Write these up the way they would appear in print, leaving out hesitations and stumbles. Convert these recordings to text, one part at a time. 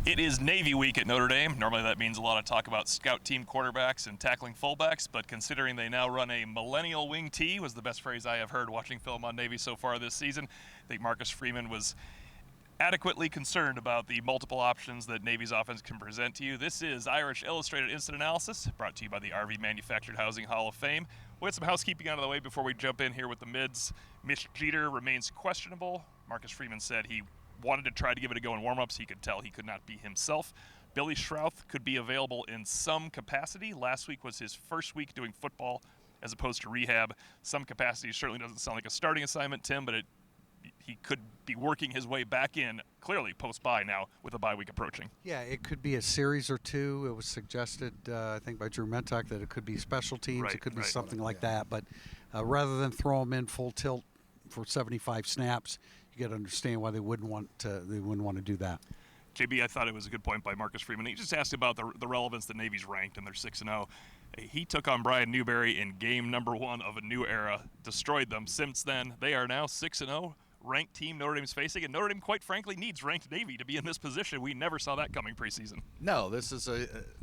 It is Navy week at Notre Dame. Normally that means a lot of talk about scout team quarterbacks and tackling fullbacks, but considering they now run a millennial wing T, was the best phrase I have heard watching film on Navy so far this season. I think Marcus Freeman was adequately concerned about the multiple options that Navy's offense can present to you. This is Irish Illustrated Instant Analysis, brought to you by the RVMH Hall of Fame. We'll get some housekeeping out of the way before we jump in here with the mids. Mitch Jeter remains questionable. Marcus Freeman said he wanted to try to give it a go in warm-ups. He could tell he could not be himself. Billy Schrouth could be available in some capacity. Last week was his first week doing football as opposed to rehab. Some capacity certainly doesn't sound like a starting assignment, Tim, but he could be working his way back in, clearly post-bye now with a bye week approaching. Yeah, it could be a series or two. It was suggested, I think, by Drew Mentok that it could be special teams. Right, it could be right. something like that. But rather than throw him in full tilt for 75 snaps, you got to understand why they wouldn't want to do that. JB, I thought it was a good point by Marcus Freeman. He just asked about the relevance that Navy's ranked, and they're 6-0. He took on Brian Newberry in game number 1 of a new era, destroyed them. Since then, they are now 6-0. Ranked team Notre Dame's facing, and Notre Dame, quite frankly, needs ranked Navy to be in this position. We never saw that coming preseason. No, this is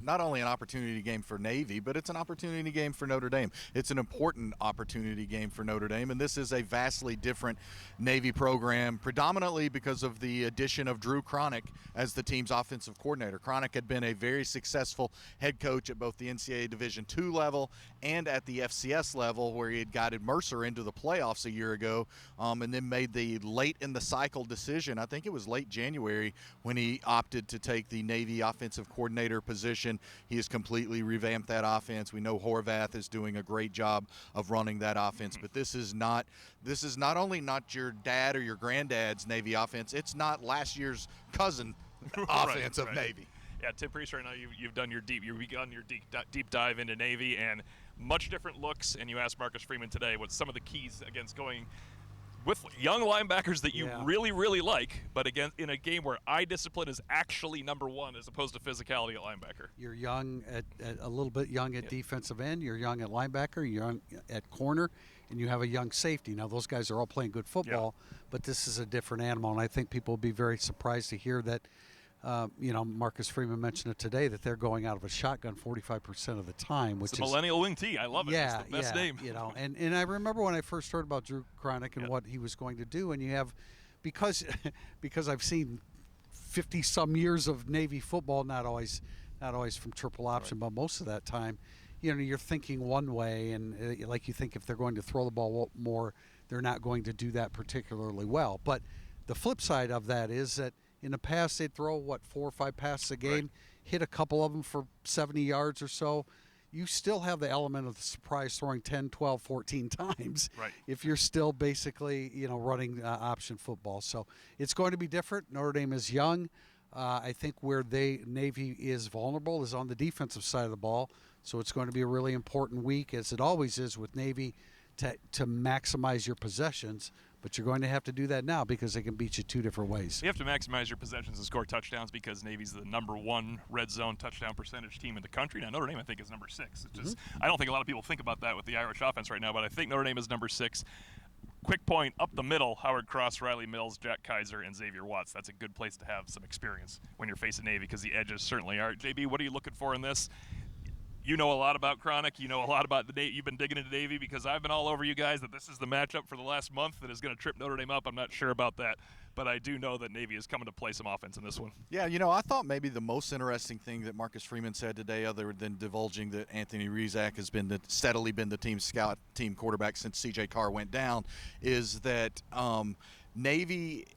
not only an opportunity game for Navy, but it's an opportunity game for Notre Dame. It's an important opportunity game for Notre Dame, and this is a vastly different Navy program, predominantly because of the addition of Drew Cronick as the team's offensive coordinator. Cronick had been a very successful head coach at both the NCAA Division II level and at the FCS level, where he had guided Mercer into the playoffs a year ago, and then made the late in the cycle decision. I think it was late January when he opted to take the Navy offensive coordinator position. He has completely revamped that offense. We know Horvath is doing a great job of running that offense, but this is not only not your dad or your granddad's Navy offense, it's not last year's cousin offense of Navy. Yeah, Tim Priester, right now you've begun your deep dive into Navy and much different looks, and you asked Marcus Freeman today what some of the keys against going with young linebackers that you really, really like, but again, in a game where eye discipline is actually number one as opposed to physicality at linebacker. You're young at a little bit young at defensive end. You're young at linebacker. You're young at corner, and you have a young safety. Now, those guys are all playing good football, but this is a different animal, and I think people will be very surprised to hear that. Marcus Freeman mentioned it today that they're going out of a shotgun 45% of the time, which is millennial wing T. I love it. Yeah, it's the best name. And I remember when I first heard about Drew Cronick and what he was going to do, and you have because I've seen 50 some years of Navy football, not always from triple option, but most of that time, you're thinking one way, and like you think if they're going to throw the ball more, they're not going to do that particularly well. But the flip side of that is that in the past, they'd throw, 4 or 5 passes a game, hit a couple of them for 70 yards or so. You still have the element of the surprise throwing 10, 12, 14 times if you're still basically, running option football. So it's going to be different. Notre Dame is young. I think where Navy is vulnerable is on the defensive side of the ball. So it's going to be a really important week, as it always is with Navy, to maximize your possessions. But you're going to have to do that now because they can beat you 2 different ways. You have to maximize your possessions and score touchdowns because Navy's the number 1 red zone touchdown percentage team in the country. Now, Notre Dame, I think, is number 6. It's just, I don't think a lot of people think about that with the Irish offense right now, but I think Notre Dame is number 6. Quick point, up the middle, Howard Cross, Riley Mills, Jack Kaiser, and Xavier Watts. That's a good place to have some experience when you're facing Navy because the edges certainly are. JB, what are you looking for in this? You know a lot about Cronick. You know a lot about the Navy. You've been digging into Navy because I've been all over you guys that this is the matchup for the last month that is going to trip Notre Dame up. I'm not sure about that, but I do know that Navy is coming to play some offense in this one. Yeah, I thought maybe the most interesting thing that Marcus Freeman said today, other than divulging that Anthony Rizak has steadily been the team scout, team quarterback since C.J. Carr went down, is that Navy –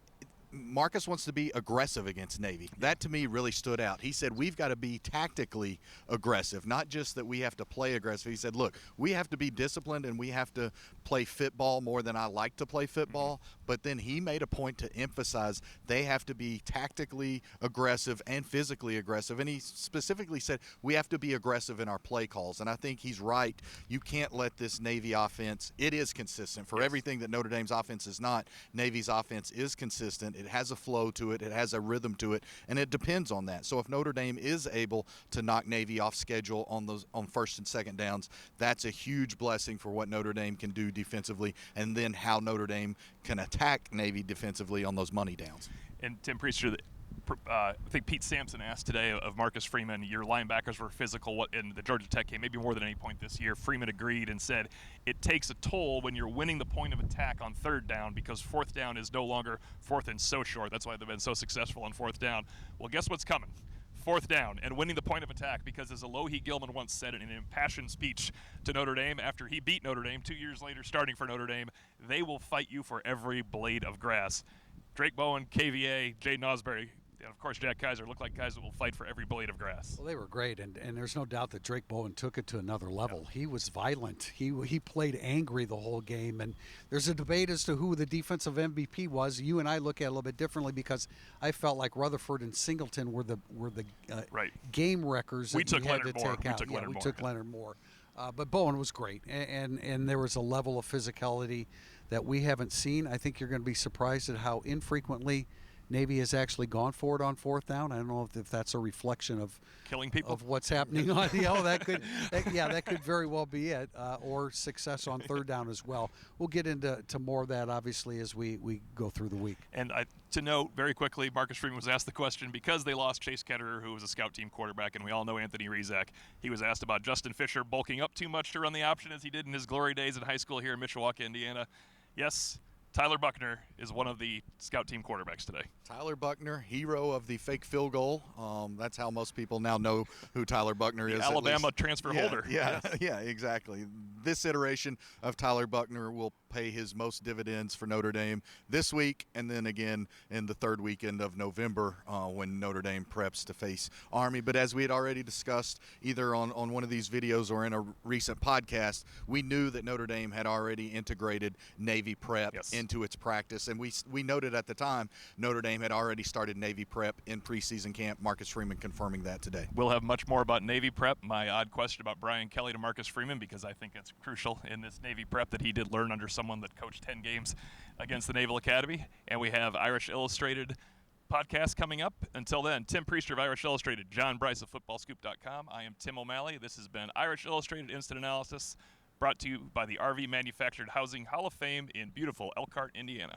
Marcus wants to be aggressive against Navy. That, to me, really stood out. He said, we've got to be tactically aggressive, not just that we have to play aggressive. He said, look, we have to be disciplined and we have to play football more than I like to play football. But then he made a point to emphasize they have to be tactically aggressive and physically aggressive. And he specifically said, we have to be aggressive in our play calls. And I think he's right. You can't let this Navy offense, it is consistent. For everything that Notre Dame's offense is not, Navy's offense is consistent. It has a flow to it. It has a rhythm to it, and it depends on that. So if Notre Dame is able to knock Navy off schedule on first and second downs, that's a huge blessing for what Notre Dame can do defensively, and then how Notre Dame can attack Navy defensively on those money downs. And Tim Priester, I think Pete Sampson asked today of Marcus Freeman, your linebackers were physical in the Georgia Tech game, maybe more than any point this year. Freeman agreed and said it takes a toll when you're winning the point of attack on third down because fourth down is no longer fourth and so short. That's why they've been so successful on fourth down. Well, guess what's coming? Fourth down and winning the point of attack, because as Alohi Gilman once said in an impassioned speech to Notre Dame after he beat Notre Dame 2 years later starting for Notre Dame, they will fight you for every blade of grass. Drake Bowen, KVA, Jaden Osbury, and of course Jack Kaiser look like guys that will fight for every blade of grass. Well, they were great, and there's no doubt that Drake Bowen took it to another level. Yeah. He was violent. He played angry the whole game, and there's a debate as to who the defensive MVP was. You and I look at it a little bit differently because I felt like Rutherford and Singleton were the right. game wreckers. We took had Leonard to Moore. take out. We took Leonard Moore. But Bowen was great, and there was a level of physicality that we haven't seen. I think you're going to be surprised at how infrequently Navy has actually gone for it on fourth down. I don't know if that's a reflection of killing people, of what's happening on that could very well be it, or success on third down as well. We'll get into more of that obviously as we go through the week. And to note very quickly, Marcus Freeman was asked the question because they lost Chase Ketterer, who was a scout team quarterback, and we all know Anthony Rizak. He was asked about Justin Fisher bulking up too much to run the option as he did in his glory days in high school here in Mishawaka, Indiana. Yes, Tyler Buckner is one of the scout team quarterbacks today. Tyler Buckner, hero of the fake field goal. That's how most people now know who Tyler Buckner is. Alabama transfer holder. Yeah, yes. Yeah, exactly. This iteration of Tyler Buckner will pay his most dividends for Notre Dame this week and then again in the third weekend of November when Notre Dame preps to face Army. But as we had already discussed either on one of these videos or in a recent podcast, we knew that Notre Dame had already integrated Navy prep into its practice. And we noted at the time Notre Dame had already started Navy prep in preseason camp. Marcus Freeman confirming that today. We'll have much more about Navy prep. My odd question about Brian Kelly to Marcus Freeman, because I think it's crucial in this Navy prep that he did learn under someone that coached 10 games against the Naval Academy. And we have Irish Illustrated podcast coming up. Until then, Tim Priester of Irish Illustrated, John Brice of FootballScoop.com. I am Tim O'Malley. This has been Irish Illustrated Instant Analysis, brought to you by the RV Manufactured Housing Hall of Fame in beautiful Elkhart, Indiana.